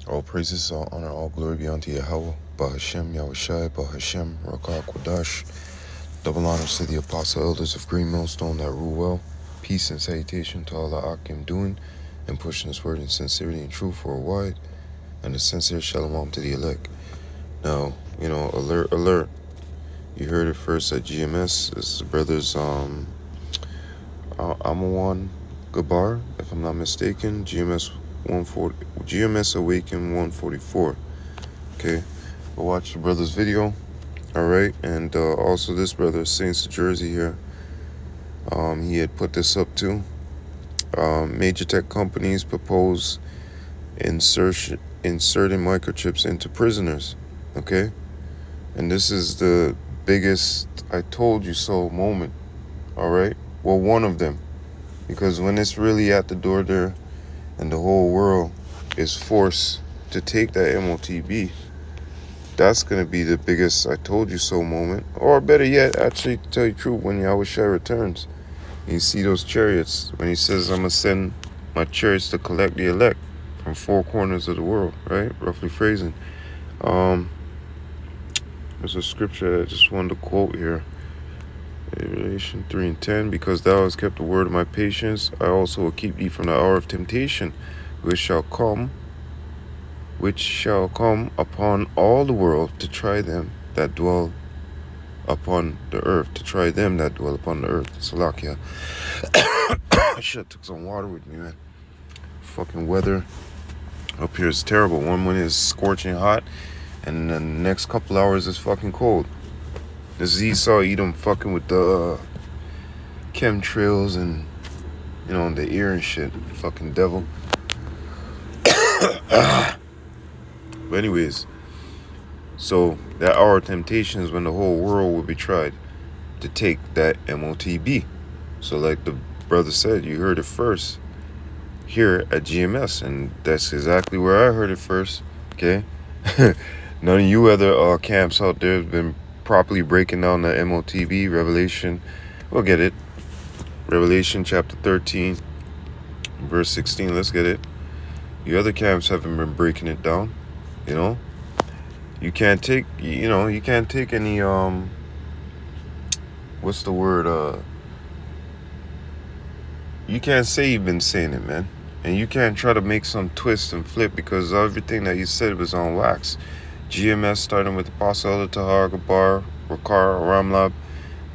All praises, all honor, all glory be unto Yahweh, Bahashem, Yahushai, Bahashem, Rakah, Kodash. Double honors to the apostle elders of Green Millstone that rule well. Peace and salutation to all the Akim doing and pushing this word in sincerity and truth worldwide. And a sincere shalom to the elect. Now, alert, alert. You heard it first at GMS. This is the brothers, Amawan Gabar, if I'm not mistaken. GMS Awaken 144. Okay, go watch the brother's video. All right, and also this brother, Saints of Jersey here. He had put this up too. Major tech companies propose inserting microchips into prisoners. Okay, and this is the biggest "I told you so" moment. All right, well, one of them, because when it's really at the door there, and the whole world is forced to take that MOTB, that's going to be the biggest "I told you so" moment. Or better yet, actually, to tell you the truth, when Yahushua returns, you see those chariots, when he says, I'm going to send my chariots to collect the elect from four corners of the world, right? Roughly phrasing. There's a scripture I just wanted to quote here. Revelation 3:10, because thou hast kept the word of my patience, I also will keep thee from the hour of temptation, which shall come upon all the world to try them that dwell upon the earth. Salakia. I should have took some water with me, man. Fucking weather up here is terrible. One minute is scorching hot, and the next couple hours is fucking cold. The Esau Edom fucking with the chemtrails and, in the ear and shit. Fucking devil. But anyways, so that hour of temptation is when the whole world will be tried to take that MOTB. So like the brother said, you heard it first here at GMS, and that's exactly where I heard it first. Okay? None of you other camps out there have been properly breaking down the MOTB. Revelation, we'll get it. Revelation chapter 13, verse 16. Let's get it. You other camps haven't been breaking it down. You can't take, you can't take any, what's the word? You can't say you've been saying it, man. And you can't try to make some twist and flip, because everything that you said was on wax. GMS, starting with Apostle Elder Tahar, Gabar, Rakar, Ramlab,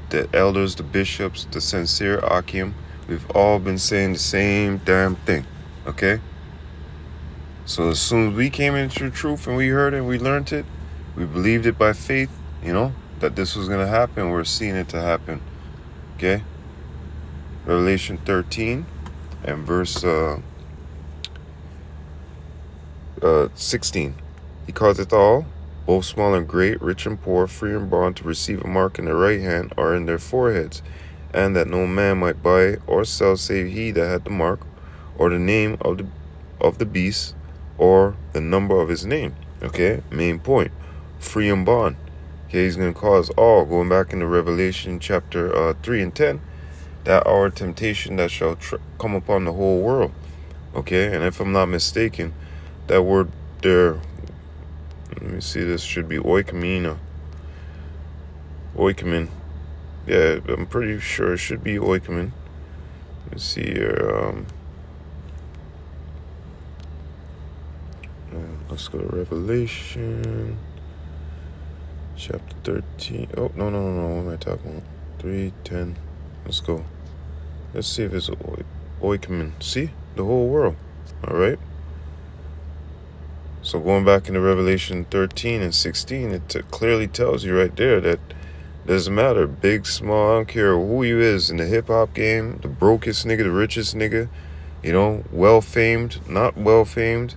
the elders, the bishops, the sincere Akim, we've all been saying the same damn thing, okay? So as soon as we came into the truth and we heard it, we learned it, we believed it by faith, that this was going to happen. We're seeing it to happen, okay? Revelation 13 and verse 16. He causeth all, both small and great, rich and poor, free and bond, to receive a mark in their right hand or in their foreheads, and that no man might buy or sell save he that had the mark, or the name of the beast, or the number of his name. Okay, main point, free and bond. Okay, he's going to cause all, going back into Revelation chapter 3 and 10, that hour of temptation that shall come upon the whole world. Okay, and if I'm not mistaken, that word there, let me see, this should be oikomen. Yeah, I'm pretty sure it should be oikomen. Let's see here. Let's go to Revelation chapter 13. Oh, no. What am I talking about? 3:10. Let's go. Let's see if it's oikomen. See? The whole world. All right? So going back into Revelation 13 and 16, it clearly tells you right there that it doesn't matter, big, small, I don't care who you is in the hip-hop game, the brokest nigga, the richest nigga, well-famed, not well-famed,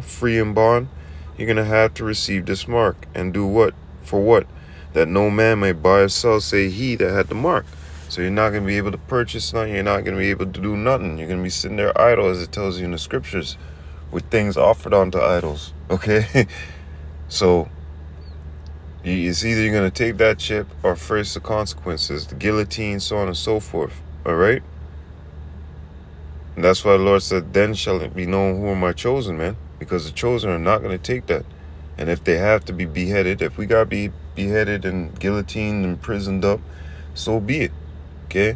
free and bond, you're going to have to receive this mark. And do what? For what? That no man may buy or sell, say he that had the mark. So you're not going to be able to purchase nothing, you're not going to be able to do nothing. You're going to be sitting there idle, as it tells you in the scriptures, with things offered unto idols, okay? So, it's either you're going to take that chip or face the consequences, the guillotine, so on and so forth, all right? And that's why the Lord said, then shall it be known who are my chosen, man. because the chosen are not going to take that. And if they have to be beheaded, if we got to be beheaded and guillotined and imprisoned up, so be it. Okay?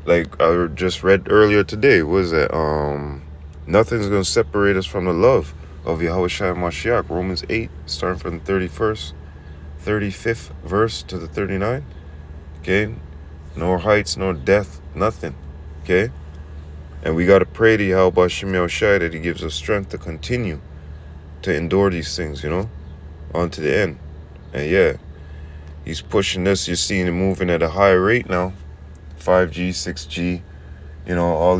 Like I just read earlier today, what is that? Nothing's going to separate us from the love of Yahushua Mashiach. Romans 8, starting from the 35th verse to the 39th. Okay? Nor heights, nor death, nothing. Okay? And we got to pray to Yahweh Shem Yahushua that he gives us strength to continue to endure these things, on to the end. And yeah, he's pushing this. You're seeing it moving at a high rate now. 5G, 6G, all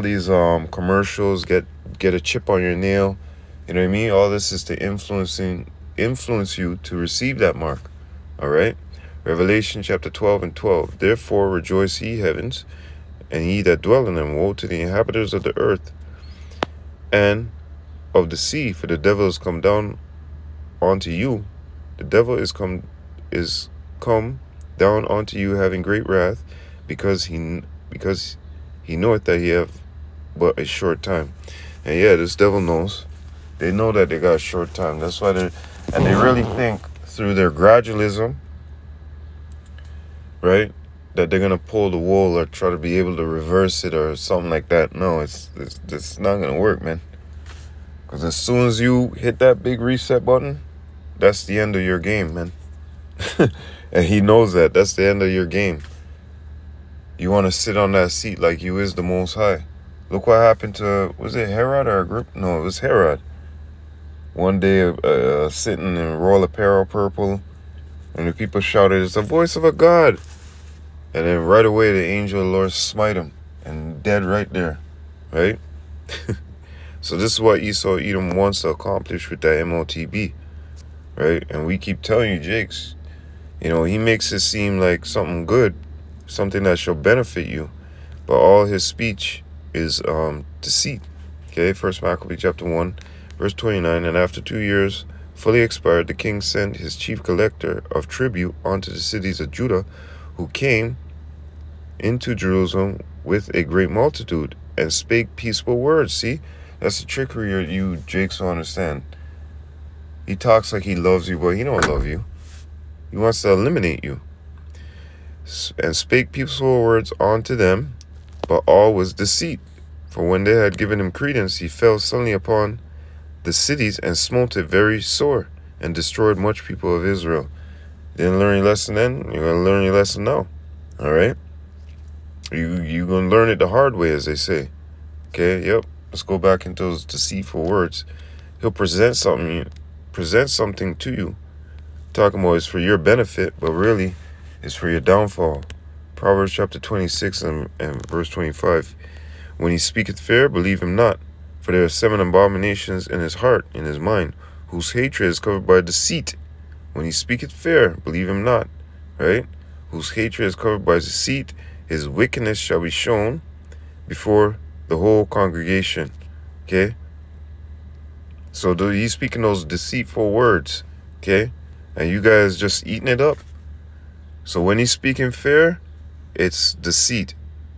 these commercials, get a chip on your nail. You know what I mean? All this is to influence you to receive that mark. All right? Revelation chapter 12 and 12. Therefore rejoice ye heavens, and ye that dwell in them. Woe to the inhabitants of the earth and of the sea, for the devil is come down unto you. The devil is come down unto you, having great wrath, because he knoweth that he have but a short time. And yeah, this devil knows. They know that they got a short time. That's why they really think through their gradualism, right, that they're gonna pull the wool or try to be able to reverse it or something like that. No, it's not gonna work, man. Because as soon as you hit that big reset button, that's the end of your game, man. And he knows that. That's the end of your game. You want to sit on that seat like you is the Most High. Look what happened to, was it Herod or Agrippa? No, it was Herod. One day, sitting in royal apparel purple, and the people shouted, "It's the voice of a God." And then right away, the angel of the Lord smite him, and dead right there, right? So this is what Esau Edom wants to accomplish with that MOTB, right? And we keep telling you, Jakes, he makes it seem like something good, something that shall benefit you, but all his speech is deceit. Okay, 1 Maccabees chapter 1, verse 29. And after 2 years fully expired, the king sent his chief collector of tribute unto the cities of Judah, who came into Jerusalem with a great multitude, and spake peaceable words. See, that's the trickery you Jakes don't understand. He talks like he loves you, but he don't love you. He wants to eliminate you. And spake peaceable words unto them, but all was deceit. For when they had given him credence, he fell suddenly upon the cities and smote it very sore, and destroyed much people of Israel. Didn't learn your lesson then? You're going to learn your lesson now. All right? You're going to learn it the hard way, as they say. Okay, yep. Let's go back into those deceitful words. He'll present something to you, talking about it's for your benefit, but really it's for your downfall. Proverbs chapter 26 and verse 25. When he speaketh fair, believe him not, for there are 7 abominations in his heart, in his mind, whose hatred is covered by deceit. When he speaketh fair, believe him not, right? Whose hatred is covered by deceit, his wickedness shall be shown before the whole congregation. Okay? So he's speaking those deceitful words, okay? And you guys just eating it up. So when he's speaking fair, it's deceit,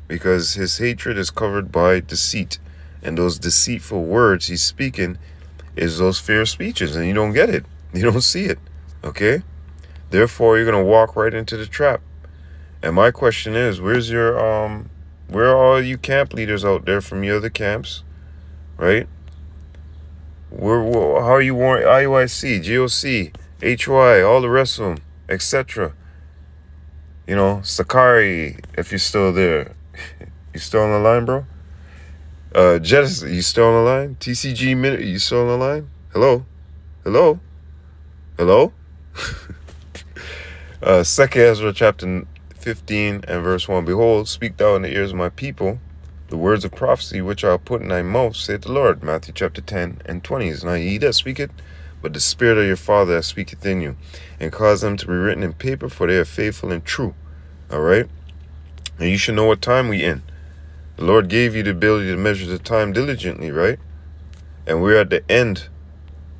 because his hatred is covered by deceit. And those deceitful words he's speaking is those fair speeches, and you don't get it. You don't see it, okay? Therefore, you're going to walk right into the trap. And my question is, where are all you camp leaders out there from your other camps, right? How are you warning IUIC, GOC, HY, all the rest of them, etc.? Sakari, if you're still there. You still on the line, bro? Jess, you still on the line? TCG Minute, you still on the line? Hello? 2 Ezra chapter 15 and verse 1. Behold, speak thou in the ears of my people the words of prophecy which I will put in thy mouth, saith the Lord. Matthew chapter 10 and 20. Is not ye that speaketh, but the Spirit of your Father that speaketh in you. And cause them to be written in paper, for they are faithful and true. All right? And you should know what time we in. The Lord gave you the ability to measure the time diligently, right? And we're at the end.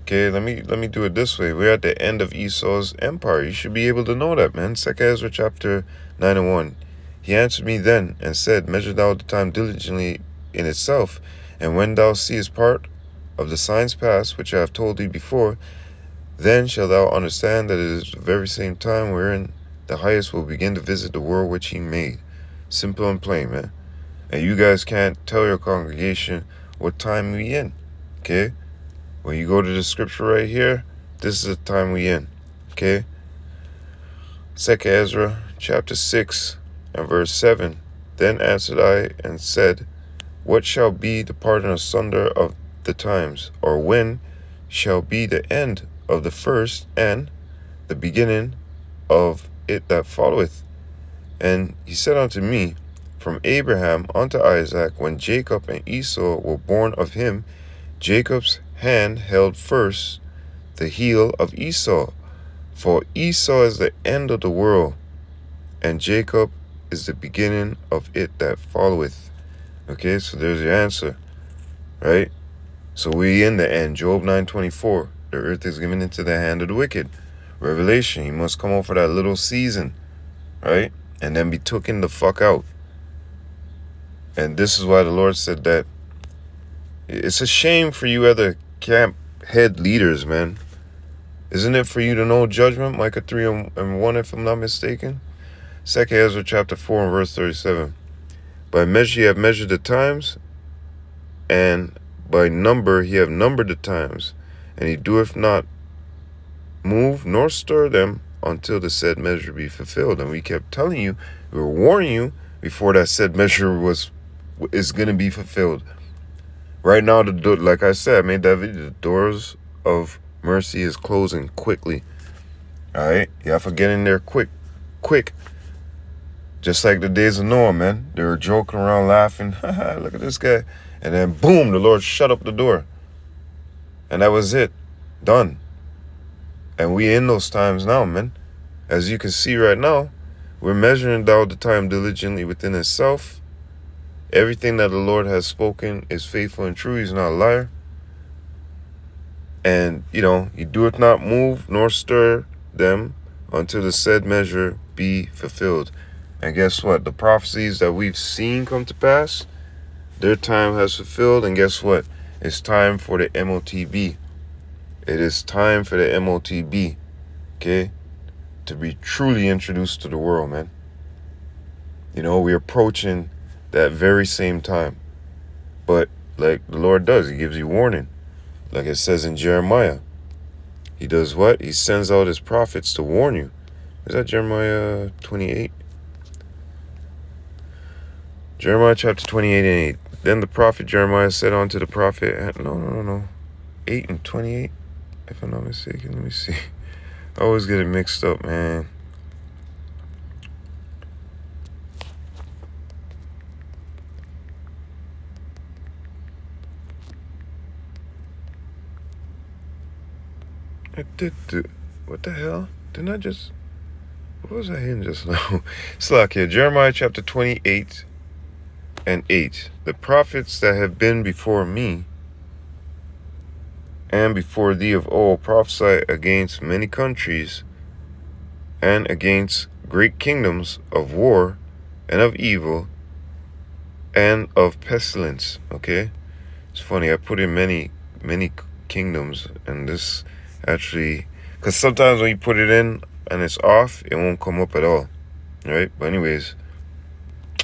Okay, let me do it this way. We're at the end of Esau's empire. You should be able to know that, man. 2 Ezra chapter 9 and 1. He answered me then and said, measure thou the time diligently in itself, and when thou seest part of the signs past, which I have told thee before, then shalt thou understand that it is the very same time wherein the highest will begin to visit the world which he made. Simple and plain, man. And you guys can't tell your congregation what time we in. Okay? When you go to the scripture right here, this is the time we in. Okay? 2 Ezra chapter 6 and verse 7. Then answered I and said, what shall be the parting asunder of the times, or when shall be the end of the first and the beginning of it that followeth? And he said unto me, from Abraham unto Isaac, when Jacob and Esau were born of him, Jacob's hand held first the heel of Esau. For Esau is the end of the world, and Jacob is the beginning of it that followeth. Okay, so there's your answer, right? So we in the end. Job 9:24. The earth is given into the hand of the wicked. Revelation, he must come out for that little season, right? And then be taken the fuck out. And this is why the Lord said that it's a shame for you other camp head leaders, man. Isn't it for you to know judgment? Micah 3:1, if I'm not mistaken. 2 Ezra chapter 4 and verse 37. By measure ye have measured the times, and by number he have numbered the times, and he doeth not move nor stir them until the said measure be fulfilled. And we kept telling you, we were warning you before that said measure is going to be fulfilled. Right now, like I said, I made that video, the doors of mercy is closing quickly. All right, you have to get in there quick. Just like the days of Noah, man. They were joking around, laughing. Look at this guy. And then, boom, the Lord shut up the door. And that was it. Done. And we in those times now, man. As you can see right now, we're measuring out the time diligently within itself. Everything that the Lord has spoken is faithful and true. He's not a liar. And, he doeth not move nor stir them until the said measure be fulfilled. And guess what? The prophecies that we've seen come to pass, their time has fulfilled. And guess what? It's time for the MOTB. It is time for the MOTB, okay, to be truly introduced to the world, man. We're approaching that very same time. But like the Lord does, he gives you warning. Like it says in Jeremiah. He does what? He sends out his prophets to warn you. Is that Jeremiah 28? Jeremiah chapter 28 and 8. Then the prophet Jeremiah said unto the prophet, no. 8 and 28, if I'm not mistaken. Let me see. I always get it mixed up, man. What the hell? Didn't I just... What was I in just now? It's like here. Jeremiah chapter 28 and 8. The prophets that have been before me and before thee of old prophesy against many countries and against great kingdoms of war and of evil and of pestilence. Okay? It's funny. I put in many kingdoms, and this actually... Because sometimes when you put it in and it's off, it won't come up at all. Right? But anyways...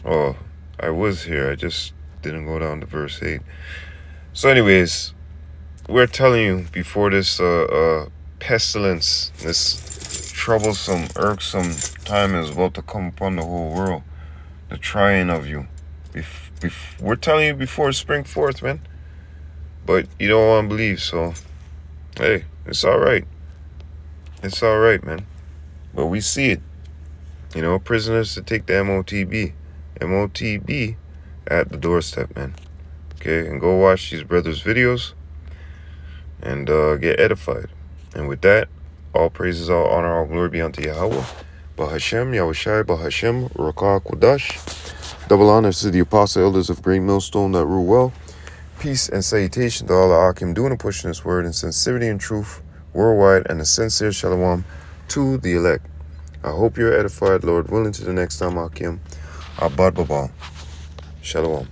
Oh... I was here. I just didn't go down to verse 8. So anyways, we're telling you before this pestilence, this troublesome, irksome time is about to come upon the whole world. The trying of you. We're telling you before spring forth, man. But you don't want to believe, so hey, it's all right. It's all right, man. But we see it. Prisoners to take the MOTB. MOTB at the doorstep, man. Okay, and go watch these brothers' videos and get edified. And with that, all praises, all honor, all glory be unto Yahweh. Bahashem, Yahushai, Bahashem, Rakah Kodash. Double honors to the apostle elders of Great Millstone that rule well. Peace and salutation to all the Akim doing and pushing this word in sincerity and truth worldwide, and a sincere shalom to the elect. I hope you're edified, Lord willing, to the next time, Akim. Abad Babal. Shalom.